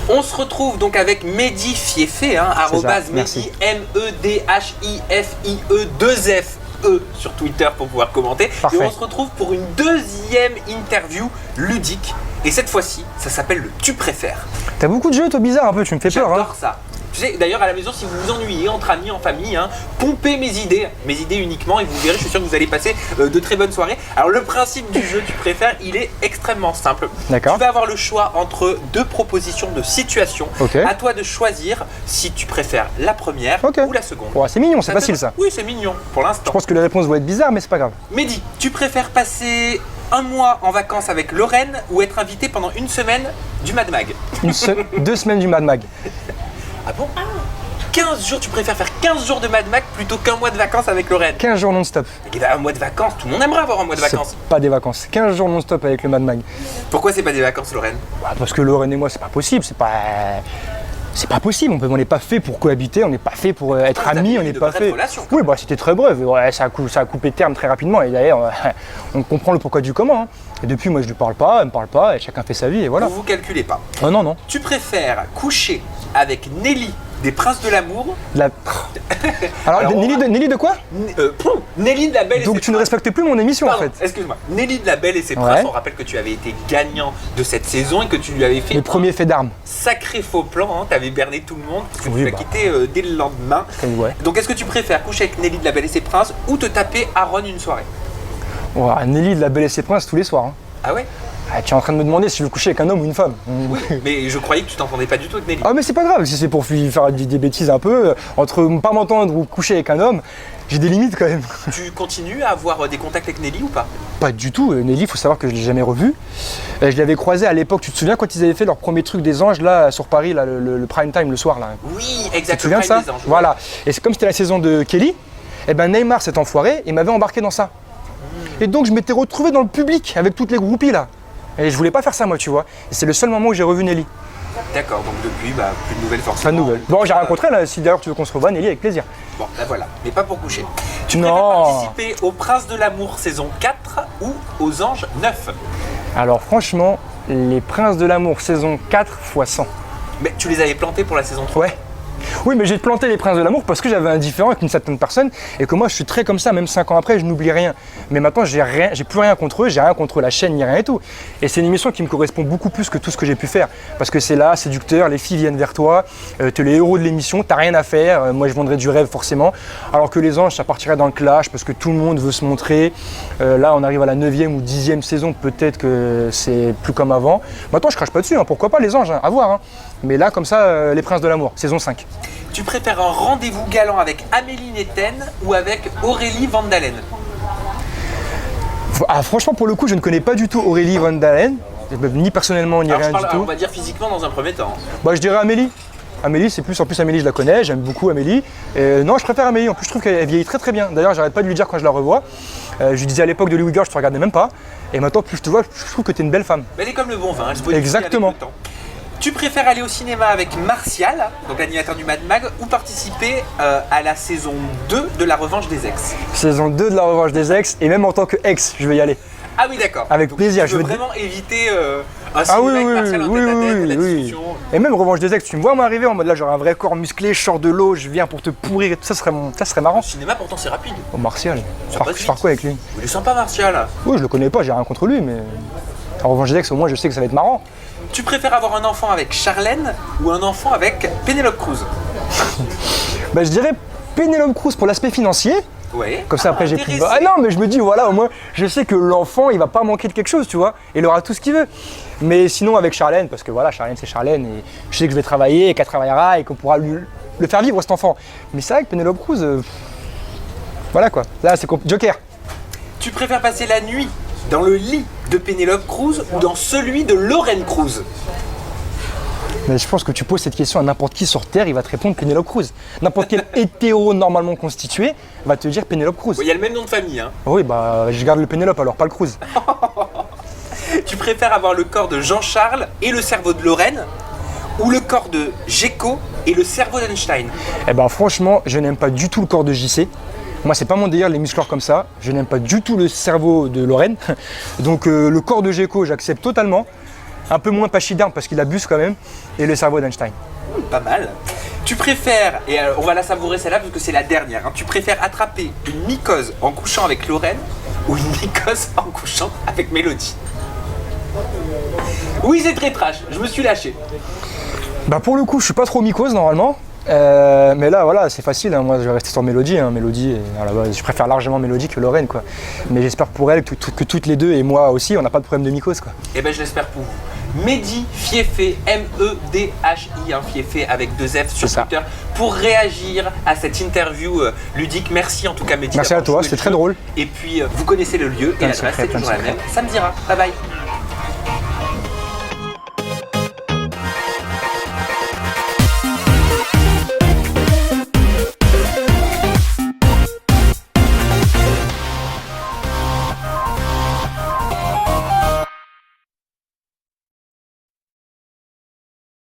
On se retrouve donc avec Mehdi Fiefé, arrobase Mehdi, MEDHIFIE2FE sur Twitter pour pouvoir commenter. Parfait. Et on se retrouve pour une deuxième interview ludique. Et cette fois-ci, ça s'appelle le Tu préfères. T'as beaucoup de jeux, toi, bizarre un peu, tu me fais peur. J'adore ça. Tu sais, d'ailleurs, à la maison, si vous vous ennuyez entre amis, en famille, pompez mes idées uniquement, et vous verrez, je suis sûr que vous allez passer de très bonnes soirées. Alors, le principe du jeu Tu préfères, il est extrêmement simple. D'accord. Tu vas avoir le choix entre deux propositions de situation. Ok. À toi de choisir si tu préfères la première ou la seconde. Ouais, c'est mignon, c'est facile ça. Oui, c'est mignon pour Je l'instant. pense que les réponses vont être bizarres, mais c'est pas grave. Mehdi, tu préfères passer un mois en vacances avec Lorraine ou être invité pendant une semaine du Mad Mag? 2 semaines du Mad Mag. Ah bon? 15 jours, tu préfères faire 15 jours de Mad Mag plutôt qu'un mois de vacances avec Lorraine? 15 jours non-stop. Et ben, un mois de vacances, tout le monde aimerait avoir un mois de vacances. C'est pas des vacances. 15 jours non-stop avec le Mad Mag. Pourquoi c'est pas des vacances, Lorraine? Bah, parce que Lorraine et moi, c'est pas possible. C'est pas possible. On n'est pas fait pour cohabiter, on n'est pas fait pour être vous amis, avez on eu n'est de pas vraies fait. relations, Oui, bah c'était très bref. Ouais, ça a coupé terme très rapidement. Et d'ailleurs, on comprend le pourquoi du comment. Et depuis, moi, je lui parle pas, elle me parle pas, et chacun fait sa vie, et voilà. Vous calculez pas. Oh non, non. Tu préfères coucher avec Nelly des Princes de l'amour? Alors, Nelly de quoi? Nelly de la Belle et Donc ses tu ne Princes. respectes plus mon émission Pardon, en fait. excuse-moi. Nelly de la Belle et ses Ouais. Princes, on rappelle que tu avais été gagnant de cette saison et que tu lui avais fait Les premiers faits d'armes. sacré faux plan, tu avais berné tout le monde, parce que Oui, tu l'as bah. quitté dès le lendemain. Ouais. Donc est-ce que tu préfères coucher avec Nelly de la Belle et ses Princes ou te taper Aaron une soirée? Ouais, Nelly de la Belle et ses Princes tous les soirs. Hein. Ah ouais? Ah, tu es en train de me demander si je veux coucher avec un homme ou une femme. Oui, mais je croyais que tu t'entendais pas du tout avec Nelly. Ah mais c'est pas grave, si c'est pour faire des bêtises un peu, entre pas m'entendre ou coucher avec un homme, j'ai des limites quand même. Tu continues à avoir des contacts avec Nelly ou pas? Pas du tout, Nelly, il faut savoir que je l'ai jamais revue. Je l'avais croisée à l'époque, tu te souviens quand ils avaient fait leur premier truc des anges là sur Paris, là, le prime time le soir là. Oui, Tu te exactement. souviens de ça? Voilà. Et c'est comme c'était la saison de Kelly, et ben Neymar cet enfoiré, il m'avait embarqué dans ça. Et donc je m'étais retrouvé dans le public avec toutes les groupies là. Et je voulais pas faire ça moi, tu vois. Et c'est le seul moment où j'ai revu Nelly. D'accord, donc depuis, plus de nouvelles forcément. Pas de nouvelles. Bon, j'ai rencontré là, si d'ailleurs tu veux qu'on se revoie, Nelly, avec plaisir. Bon, ben voilà, mais pas pour coucher. Tu Non. préfères participer aux Princes de l'amour saison 4 ou aux Anges 9? Alors franchement, les Princes de l'amour saison 4 x 100. Mais tu les avais plantés pour la saison 3. Ouais. Oui, mais j'ai planté les Princes de l'amour parce que j'avais un différend avec une certaine personne et que moi je suis très comme ça, même 5 ans après, je n'oublie rien. Mais maintenant, j'ai plus rien contre eux, j'ai rien contre la chaîne ni rien et tout. Et c'est une émission qui me correspond beaucoup plus que tout ce que j'ai pu faire. Parce que c'est là, séducteur, les filles viennent vers toi, t'es les héros de l'émission, t'as rien à faire, moi je vendrais du rêve forcément. Alors que les anges, ça partirait dans le clash parce que tout le monde veut se montrer. Là, on arrive à la 9e ou 10e saison, peut-être que c'est plus comme avant. Maintenant, je crache pas dessus, pourquoi pas les anges, à voir. Hein. Mais là, comme ça, les Princes de l'amour, saison 5. Tu préfères un rendez-vous galant avec Amélie Netten ou avec Aurélie Vandalen? Ah, franchement, pour le coup, je ne connais pas du tout Aurélie Van Dalen, ni personnellement, ni Alors, rien du tout. on va dire physiquement dans un premier temps. Bah, je dirais Amélie. Amélie, c'est plus, en plus Amélie, je la connais, j'aime beaucoup Amélie. Non, je préfère Amélie, en plus je trouve qu'elle vieillit très très bien. D'ailleurs, j'arrête pas de lui dire quand je la revois. Je lui disais à l'époque de Louis Girl, je te regardais même pas. Et maintenant, plus je te vois, je trouve que tu es une belle femme. Mais elle est comme le bon vin, elle se modifie Exactement. avec le temps. Tu préfères aller au cinéma avec Martial, donc l'animateur du Mad Mag, ou participer à la saison 2 de La Revanche des Ex? Saison 2 de La Revanche des Ex, et même en tant que ex, je vais y aller. Ah oui, d'accord. Avec Donc, plaisir. Tu veux vraiment éviter un Ah cinéma oui, avec oui, Martial en oui, tête-à-tête, la oui. discussion. Et même Revanche des Ex, tu me vois moi arriver en mode là, j'aurai un vrai corps musclé, je sors de l'eau, je viens pour te pourrir et tout ça, serait marrant. Le cinéma, pourtant, c'est rapide. Oh, Martial, Ça je passe pars vite. quoi avec lui? Il est sympa, Martial. Oui, je le connais pas, j'ai rien contre lui, mais en Revanche des Ex, au moins, je sais que ça va être marrant. Tu préfères avoir un enfant avec Charlène ou un enfant avec Penelope Cruz? Bah, je dirais Penelope Cruz pour l'aspect financier. Ouais. Comme ça, après, j'ai plus. intéressé. Ah non, mais je me dis, voilà, au moins, je sais que l'enfant, il va pas manquer de quelque chose, tu vois. Il aura tout ce qu'il veut. Mais sinon, avec Charlène, parce que voilà, Charlène, c'est Charlène, et je sais que je vais travailler, et qu'elle travaillera, et qu'on pourra le faire vivre, cet enfant. Mais c'est vrai que Penelope Cruz, voilà quoi. Là, c'est Joker. Tu préfères passer la nuit dans le lit de Penelope Cruz ou dans celui de Lorraine Cruz? Mais je pense que tu poses cette question à n'importe qui sur Terre, il va te répondre Penelope Cruz. N'importe quel hétéro normalement constitué va te dire Penelope Cruz. Il y a le même nom de famille, hein. Oui, bah, je garde le Penelope alors, pas le Cruz. Tu préfères avoir le corps de Jean-Charles et le cerveau de Lorraine ou le corps de Gecko et le cerveau d'Einstein? Eh ben franchement, je n'aime pas du tout le corps de JC. Moi, c'est pas mon délire, les muscleurs comme ça. Je n'aime pas du tout le cerveau de Lorraine. Donc le corps de Gecko, j'accepte totalement. Un peu moins Pachyderme parce qu'il abuse quand même. Et le cerveau d'Einstein. Pas mal. Tu préfères, et on va la savourer celle-là parce que c'est la dernière, hein, tu préfères attraper une mycose en couchant avec Lorraine ou une mycose en couchant avec Mélodie? Oui, c'est très trash, je me suis lâché. Bah pour le coup, je suis pas trop mycose normalement. Mais là, voilà, c'est facile. Hein. Moi, je vais rester sur Mélodie. Hein. Mélodie, je préfère largement Mélodie que Lorraine, quoi. Mais j'espère pour elle que toutes les deux et moi aussi, on n'a pas de problème de mycose, quoi. Eh ben, je l'espère pour vous. Mehdi Fiefé, M-E-D-H-I, hein, Fiefé avec 2 F sur Twitter, pour réagir à cette interview ludique. Merci en tout cas, Mehdi. Merci à toi, c'était très drôle. Et puis, vous connaissez le lieu et l'adresse, c'est toujours la même. Ça me dira. Bye bye.